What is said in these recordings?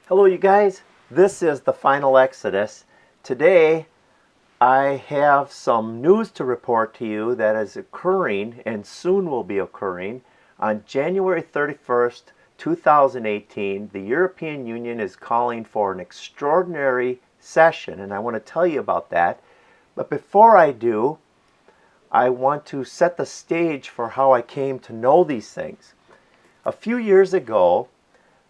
Hello you guys, this is the final Exodus. Today I have some news to report to you that is occurring and soon will be occurring. On January 31st, 2018, the European Union is calling for an extraordinary session, and I want to tell you about that. But before I do, I want to set the stage for how I came to know these things. A few years ago,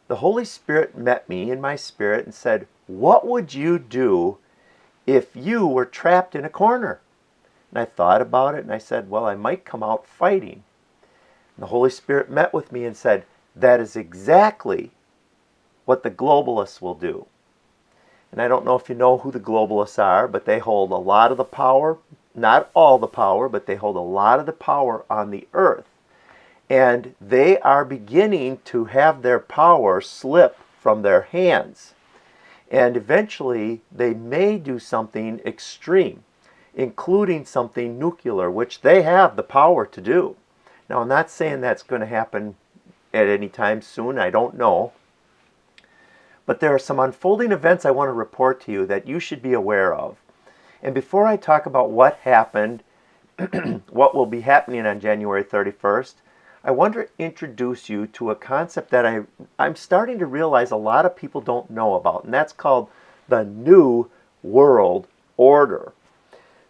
the Holy Spirit met me in my spirit and said, "What would you do if you were trapped in a corner?" And I thought about it and I said, well, I might come out fighting. And the Holy Spirit met with me and said, that is exactly what the globalists will do. And I don't know if you know who the globalists are, but they hold a lot of the power, not all the power, but they hold a lot of the power on the earth. And they are beginning to have their power slip from their hands. And eventually they may do something extreme, including something nuclear, which they have the power to do. Now, I'm not saying that's going to happen at any time soon. I don't know. But there are some unfolding events I want to report to you that you should be aware of. And before I talk about what happened, what will be happening on January 31st, I want to introduce you to a concept that I'm starting to realize a lot of people don't know about, and that's called the New World Order.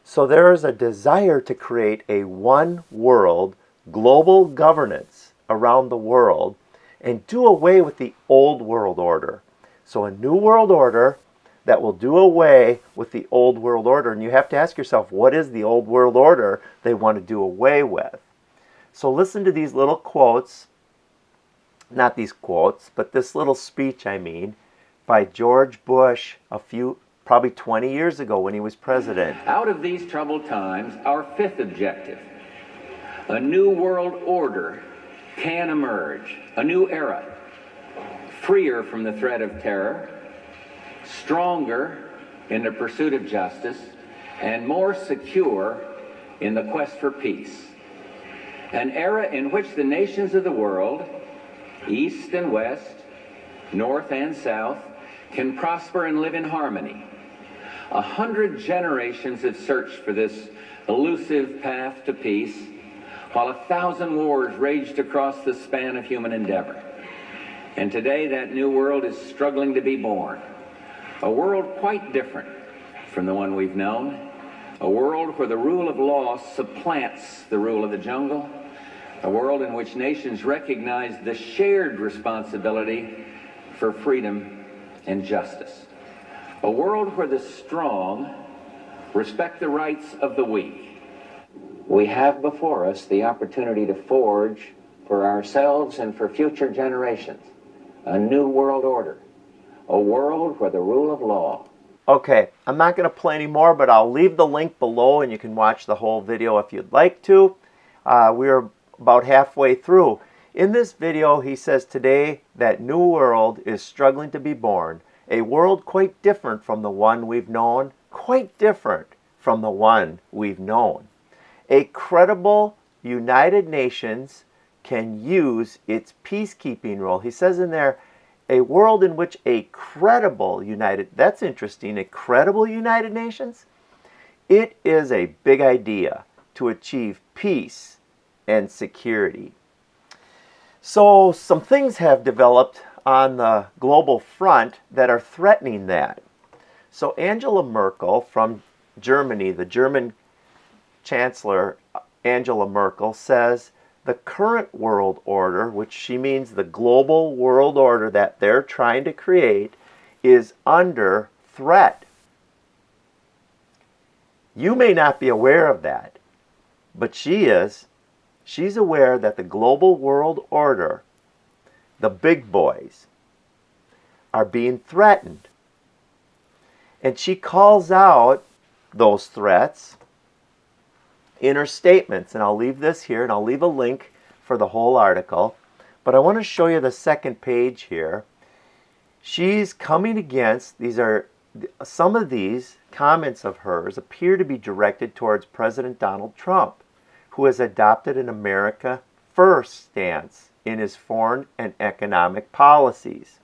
So there is a desire to create a one world global governance around the world and do away with the old world order. So a new world order that will do away with the old world order. And you have to ask yourself, what is the old world order they want to do away with? So listen to these little quotes, not these quotes, but this little speech, by George Bush probably 20 years ago when he was president. Out of these troubled times, our fifth objective, a new world order can emerge, a new era, freer from the threat of terror, stronger in the pursuit of justice, and more secure in the quest for peace. An era in which the nations of the world, east and west, north and south, can prosper and live in harmony. 100 generations have searched for this elusive path to peace, while 1,000 wars raged across the span of human endeavor. And today that new world is struggling to be born. A world quite different from the one we've known. A world where the rule of law supplants the rule of the jungle. A world in which nations recognize the shared responsibility for freedom and justice. A world where the strong respect the rights of the weak. We have before us the opportunity to forge for ourselves and for future generations a new world order. A world where the rule of law. Okay, I'm not going to play anymore, but I'll leave the link below and you can watch the whole video if you'd like to. We're about halfway through. In this video, he says today that new world is struggling to be born. A world quite different from the one we've known. Quite different from the one we've known. A credible United Nations can use its peacekeeping role. He says in there, a world in which a credible that's interesting, a credible United Nations? It is a big idea to achieve peace and security. So some things have developed on the global front that are threatening that. So Angela Merkel from Germany, the German Chancellor Angela Merkel, says the current world order, which she means the global world order that they're trying to create, is under threat. You may not be aware of that, but she is. She's aware that the global world order, the big boys, are being threatened. And she calls out those threats in her statements. And I'll leave this here, and I'll leave a link for the whole article. But I want to show you the second page here. She's coming against, some of these comments of hers appear to be directed towards President Donald Trump, who has adopted an America First stance in his foreign and economic policies.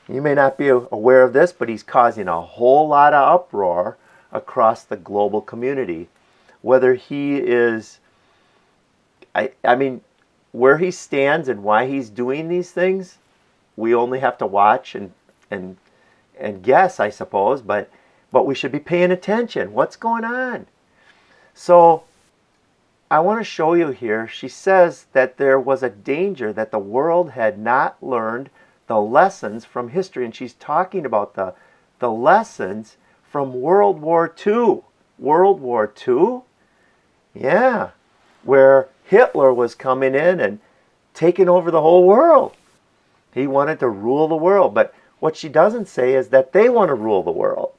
You may not be aware of this, but he's causing a whole lot of uproar across the global community. Whether he is, I mean, where he stands and why he's doing these things, we only have to watch and and guess, I suppose, but we should be paying attention. What's going on? So I want to show you here. She says that there was a danger that the world had not learned the lessons from history, and she's talking about the lessons from World War II. World War II? Yeah, where Hitler was coming in and taking over the whole world. He wanted to rule the world, but what she doesn't say is that they want to rule the world.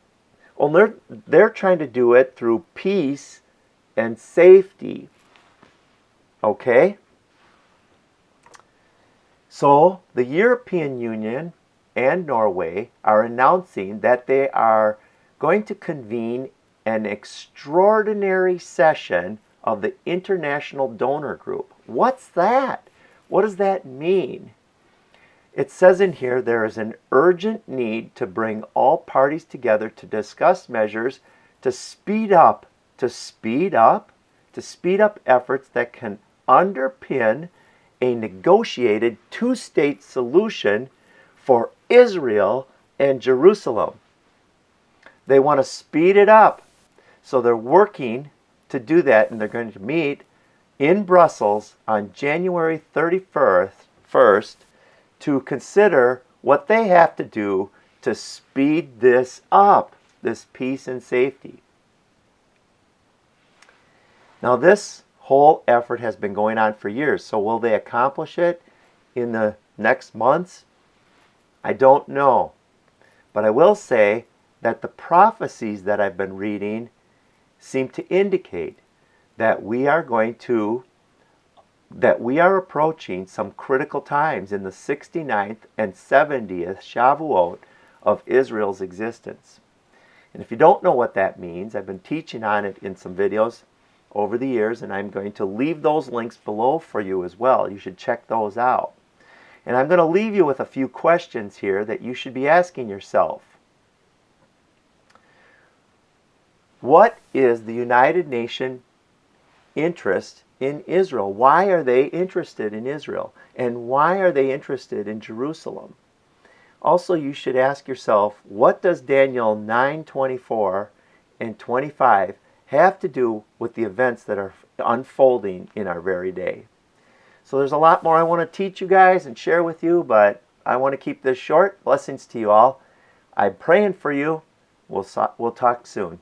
Well, they're trying to do it through peace and safety. Okay? So, the European Union and Norway are announcing that they are going to convene an extraordinary session of the International Donor Group. What's that? What does that mean? It says in here there is an urgent need to bring all parties together to discuss measures to speed up efforts that can underpin a negotiated two-state solution for Israel and Jerusalem. They want to speed it up. So they're working to do that, and they're going to meet in Brussels on January 31st to consider what they have to do to speed this up, this peace and safety. Now, this whole effort has been going on for years, so will they accomplish it in the next months? I don't know. But I will say that the prophecies that I've been reading seem to indicate that we are approaching some critical times in the 69th and 70th Shavuot of Israel's existence. And if you don't know what that means, I've been teaching on it in some videos over the years, and I'm going to leave those links below for you as well. You should check those out. And I'm going to leave you with a few questions here that you should be asking yourself. What is the United Nations interest in Israel? Why are they interested in Israel? And why are they interested in Jerusalem? Also, you should ask yourself, what does Daniel 9:24 and 25 have to do with the events that are unfolding in our very day? So there's a lot more I want to teach you guys and share with you, but I want to keep this short. Blessings to you all. I'm praying for you. We'll talk soon.